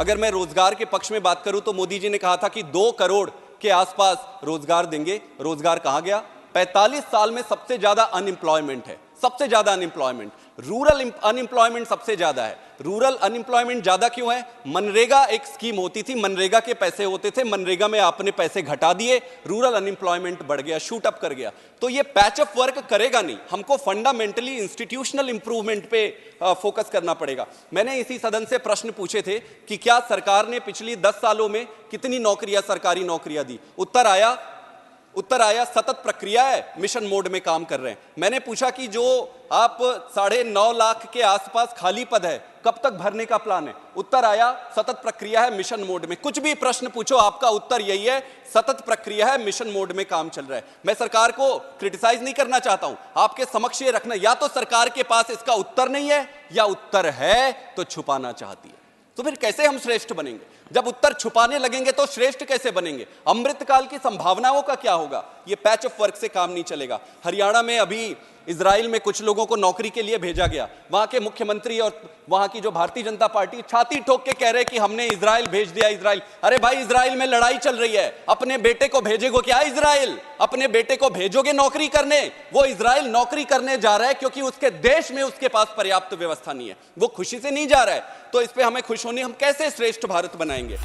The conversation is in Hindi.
अगर मैं रोजगार के पक्ष में बात करूं तो मोदी जी ने कहा था कि 2 करोड़ के आसपास रोजगार देंगे। रोजगार कहां गया? 45 साल में सबसे ज्यादा अनएम्प्लॉयमेंट है, सबसे ज्यादा अनएम्प्लॉयमेंट। रूरल अनएम्प्लॉयमेंट सबसे ज्यादा है। रूरल अनएम्प्लॉयमेंट ज्यादा क्यों है? मनरेगा एक स्कीम होती थी, मनरेगा के पैसे होते थे, मनरेगा में आपने पैसे घटा दिए, रूरल अनएम्प्लॉयमेंट बढ़ गया, शूट अप कर गया। तो ये पैच ऑफ वर्क करेगा नहीं, हमको फंडामेंटली इंस्टीट्यूशनल इंप्रूवमेंट पे फोकस करना पड़ेगा। मैंने इसी सदन से प्रश्न पूछे थे कि क्या सरकार ने पिछली 10 सालों में कितनी नौकरियां, सरकारी नौकरियां दी? उत्तर आया सतत प्रक्रिया है, मिशन मोड में काम कर रहे हैं। मैंने पूछा कि जो आप 9.5 लाख के आसपास खाली पद है, कब तक भरने का प्लान है? उत्तर आया सतत प्रक्रिया है, मिशन मोड में। कुछ भी प्रश्न पूछो, आपका उत्तर यही है, सतत प्रक्रिया है, मिशन मोड में काम चल रहा है। मैं सरकार को क्रिटिसाइज नहीं करना चाहता हूं, आपके समक्ष ये रखना, या तो सरकार के पास इसका उत्तर नहीं है, या उत्तर है तो छुपाना चाहती है। तो फिर कैसे हम श्रेष्ठ बनेंगे? जब उत्तर छुपाने लगेंगे तो श्रेष्ठ कैसे बनेंगे? अमृतकाल की संभावनाओं का क्या होगा? ये पैच ऑफ वर्क से काम नहीं चलेगा। हरियाणा में अभी इजराइल में कुछ लोगों को नौकरी के लिए भेजा गया। वहां के मुख्यमंत्री और वहां की जो भारतीय जनता पार्टी छाती ठोक के कह रहे कि हमने इजराइल भेज दिया। इजराइल, अरे भाई, इजराइल में लड़ाई चल रही है, अपने बेटे को भेजेगो क्या इजराइल? अपने बेटे को भेजोगे नौकरी करने? वो इजराइल नौकरी करने जा रहा है क्योंकि उसके देश में उसके पास पर्याप्त व्यवस्था नहीं है, वो खुशी से नहीं जा रहा है। तो इस पे हमें खुश होनी, हम कैसे श्रेष्ठ भारत बनाएंगे?